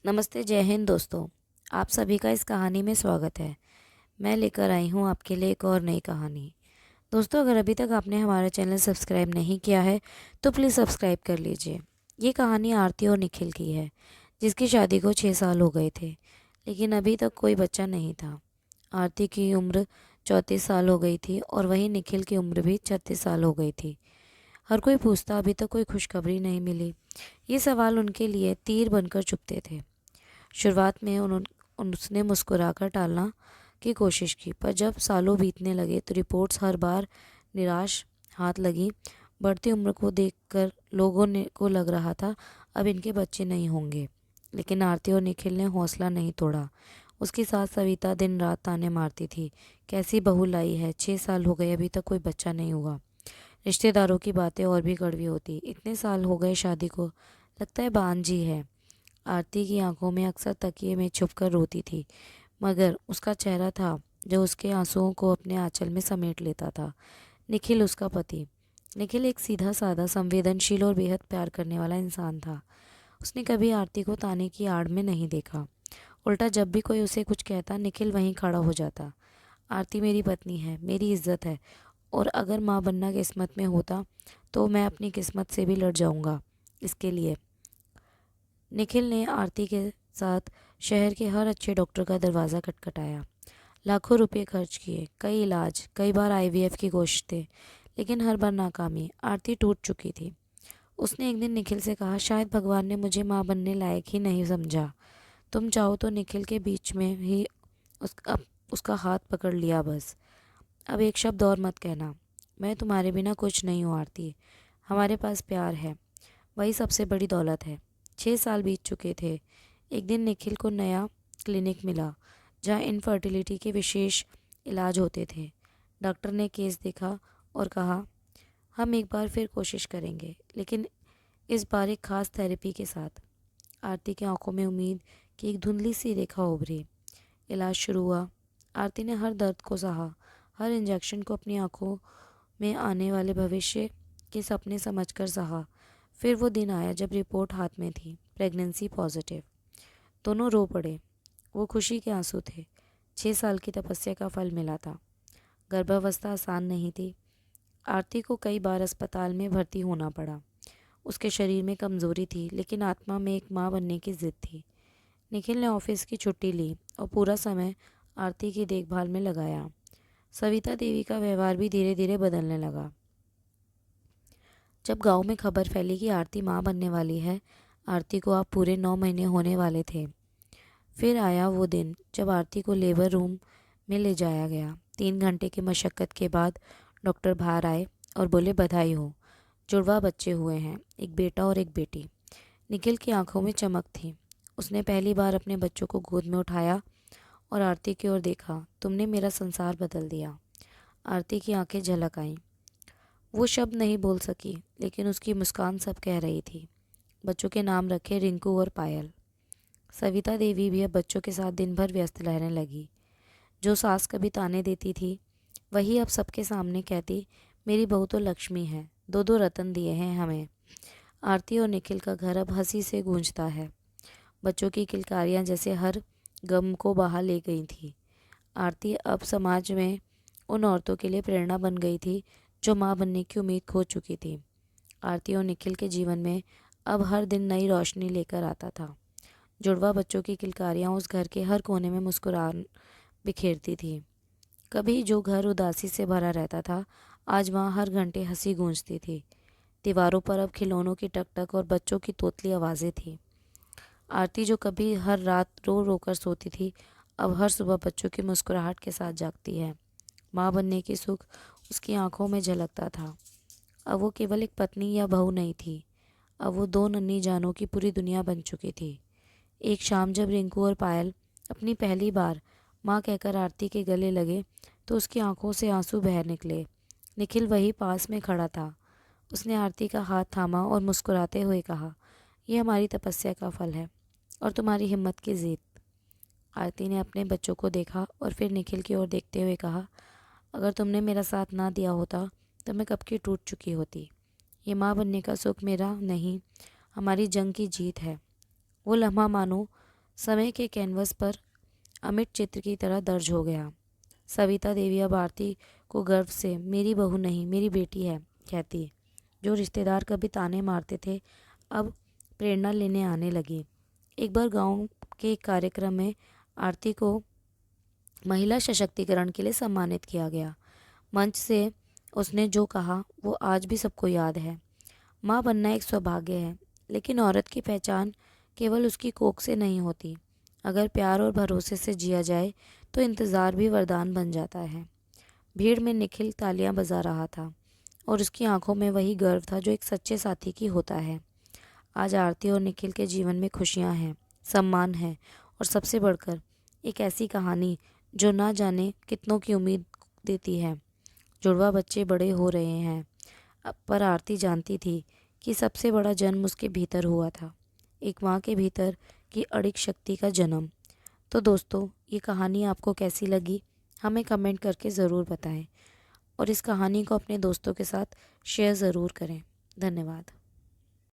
नमस्ते, जय हिंद दोस्तों। आप सभी का इस कहानी में स्वागत है। मैं लेकर आई हूँ आपके लिए एक और नई कहानी। दोस्तों, अगर अभी तक आपने हमारा चैनल सब्सक्राइब नहीं किया है तो प्लीज़ सब्सक्राइब कर लीजिए। ये कहानी आरती और निखिल की है, जिसकी शादी को 6 साल हो गए थे, लेकिन अभी तक कोई बच्चा नहीं था। आरती की उम्र 34 साल हो गई थी और वहीं निखिल की उम्र भी 36 साल हो गई थी। हर कोई पूछता, अभी तक कोई खुशखबरी नहीं मिली। ये सवाल उनके लिए तीर बनकर चुभते थे। शुरुआत में उसने मुस्कुराकर टालना की कोशिश की, पर जब सालों बीतने लगे तो रिपोर्ट्स हर बार निराश हाथ लगी। बढ़ती उम्र को देखकर लोगों ने को लग रहा था अब इनके बच्चे नहीं होंगे, लेकिन आरती और निखिल ने हौसला नहीं तोड़ा। उसकी सास सविता दिन रात ताने मारती थी, कैसी बहू लाई है, 6 साल हो गए अभी तक कोई बच्चा नहीं हुआ। रिश्तेदारों की बातें और भी कड़वी होती, इतने साल हो गए शादी को, लगता है बांझी है। आरती की आंखों में अक्सर तकिए में छुपकर रोती थी, मगर उसका चेहरा था जो उसके आंसुओं को अपने आंचल में समेट लेता था। निखिल उसका पति। निखिल एक सीधा साधा, संवेदनशील और बेहद प्यार करने वाला इंसान था। उसने कभी आरती को ताने की आड़ में नहीं देखा। उल्टा जब भी कोई उसे कुछ कहता, निखिल वहीं खड़ा हो जाता। आरती मेरी पत्नी है, मेरी इज्जत है, और अगर माँ बनना किस्मत में होता तो मैं अपनी किस्मत से भी लड़ जाऊंगा इसके लिए। निखिल ने आरती के साथ शहर के हर अच्छे डॉक्टर का दरवाज़ा खटखटाया, लाखों रुपए खर्च किए, कई इलाज, कई बार आईवीएफ की कोशिशें, लेकिन हर बार नाकामी। आरती टूट चुकी थी। उसने एक दिन निखिल से कहा, शायद भगवान ने मुझे माँ बनने लायक ही नहीं समझा। तुम चाहो तो निखिल के बीच में ही उसका हाथ पकड़ लिया बस। अब एक शब्द और मत कहना। मैं तुम्हारे बिना कुछ नहीं हूँ आरती। हमारे पास प्यार है, वही सबसे बड़ी दौलत है। 6 साल बीत चुके थे। एक दिन निखिल को नया क्लिनिक मिला, जहाँ इनफर्टिलिटी के विशेष इलाज होते थे। डॉक्टर ने केस देखा और कहा, हम एक बार फिर कोशिश करेंगे, लेकिन इस बार एक खास थेरेपी के साथ। आरती की आंखों में उम्मीद की एक धुंधली सी रेखा उभरी। इलाज शुरू हुआ। आरती ने हर दर्द को सहा, हर इंजेक्शन को अपनी आंखों में आने वाले भविष्य के सपने समझकर सहा। फिर वो दिन आया जब रिपोर्ट हाथ में थी, प्रेगनेंसी पॉजिटिव। दोनों रो पड़े। वो खुशी के आंसू थे। 6 साल की तपस्या का फल मिला था। गर्भावस्था आसान नहीं थी। आरती को कई बार अस्पताल में भर्ती होना पड़ा। उसके शरीर में कमजोरी थी, लेकिन आत्मा में एक माँ बनने की जिद थी। निखिल ने ऑफिस की छुट्टी ली और पूरा समय आरती की देखभाल में लगाया। सविता देवी का व्यवहार भी धीरे धीरे बदलने लगा। जब गांव में खबर फैली कि आरती माँ बनने वाली है, आरती को अब पूरे 9 महीने होने वाले थे। फिर आया वो दिन जब आरती को लेबर रूम में ले जाया गया। 3 घंटे की मशक्क़त के बाद डॉक्टर बाहर आए और बोले, बधाई हो, जुड़वा बच्चे हुए हैं, एक बेटा और एक बेटी। निखिल की आंखों में चमक थी। उसने पहली बार अपने बच्चों को गोद में उठाया और आरती की ओर देखा। तुमने मेरा संसार बदल दिया। आरती की आंखें झलक आईं। वो शब्द नहीं बोल सकी, लेकिन उसकी मुस्कान सब कह रही थी। बच्चों के नाम रखे रिंकू और पायल। सविता देवी भी अब बच्चों के साथ दिन भर व्यस्त रहने लगी। जो सास कभी ताने देती थी, वही अब सबके सामने कहती, मेरी बहू तो लक्ष्मी है, दो दो रतन दिए हैं हमें। आरती और निखिल का घर अब हंसी से गूंजता है। बच्चों की किलकारियां जैसे हर गम को बहा ले गई थी। आरती अब समाज में उन औरतों के लिए प्रेरणा बन गई थी जो माँ बनने की उम्मीद खो चुकी थी। आरती और निखिल के जीवन में अब हर दिन नई रोशनी लेकर आता था। जुड़वा बच्चों की किलकारियाँ उस घर के हर कोने में मुस्कुराहट बिखेरती थी। कभी जो घर उदासी से भरा रहता था, आज वहाँ हर घंटे हंसी गूंजती थी। दीवारों पर अब खिलौनों की टकटक और बच्चों की तोतली आवाज़ें थीं। आरती जो कभी हर रात रो रो कर सोती थी, अब हर सुबह बच्चों की मुस्कुराहट के साथ जागती है। माँ बनने की सुख उसकी आंखों में झलकता था। अब वो केवल एक पत्नी या बहू नहीं थी, अब वो दो नन्ही जानों की पूरी दुनिया बन चुकी थी। एक शाम जब रिंकू और पायल अपनी पहली बार माँ कहकर आरती के गले लगे, तो उसकी आंखों से आंसू बह निकले। निखिल वही पास में खड़ा था। उसने आरती का हाथ थामा और मुस्कुराते हुए कहा, ये हमारी तपस्या का फल है और तुम्हारी हिम्मत की जीत। आरती ने अपने बच्चों को देखा और फिर निखिल की ओर देखते हुए कहा, अगर तुमने मेरा साथ ना दिया होता तो मैं कब की टूट चुकी होती। ये माँ बनने का सुख मेरा नहीं, हमारी जंग की जीत है। वो लम्हा मानो समय के कैनवस पर अमिट चित्र की तरह दर्ज हो गया। सविता देवी अब आरती को गर्व से मेरी बहू नहीं, मेरी बेटी है कहती। जो रिश्तेदार कभी ताने मारते थे, अब प्रेरणा लेने आने लगे। एक बार गांव के एक कार्यक्रम में आरती को महिला सशक्तिकरण के लिए सम्मानित किया गया। मंच से उसने जो कहा वो आज भी सबको याद है। माँ बनना एक सौभाग्य है, लेकिन औरत की पहचान केवल उसकी कोख से नहीं होती। अगर प्यार और भरोसे से जिया जाए तो इंतज़ार भी वरदान बन जाता है। भीड़ में निखिल तालियां बजा रहा था और उसकी आंखों में वही गर्व था जो एक सच्चे साथी की होता है। आज आरती और निखिल के जीवन में खुशियां हैं, सम्मान है और सबसे बढ़कर एक ऐसी कहानी जो ना जाने कितनों की उम्मीद देती है। जुड़वा बच्चे बड़े हो रहे हैं, पर आरती जानती थी कि सबसे बड़ा जन्म उसके भीतर हुआ था, एक माँ के भीतर की अड़िग शक्ति का जन्म। तो दोस्तों, ये कहानी आपको कैसी लगी हमें कमेंट करके ज़रूर बताएं और इस कहानी को अपने दोस्तों के साथ शेयर ज़रूर करें। धन्यवाद।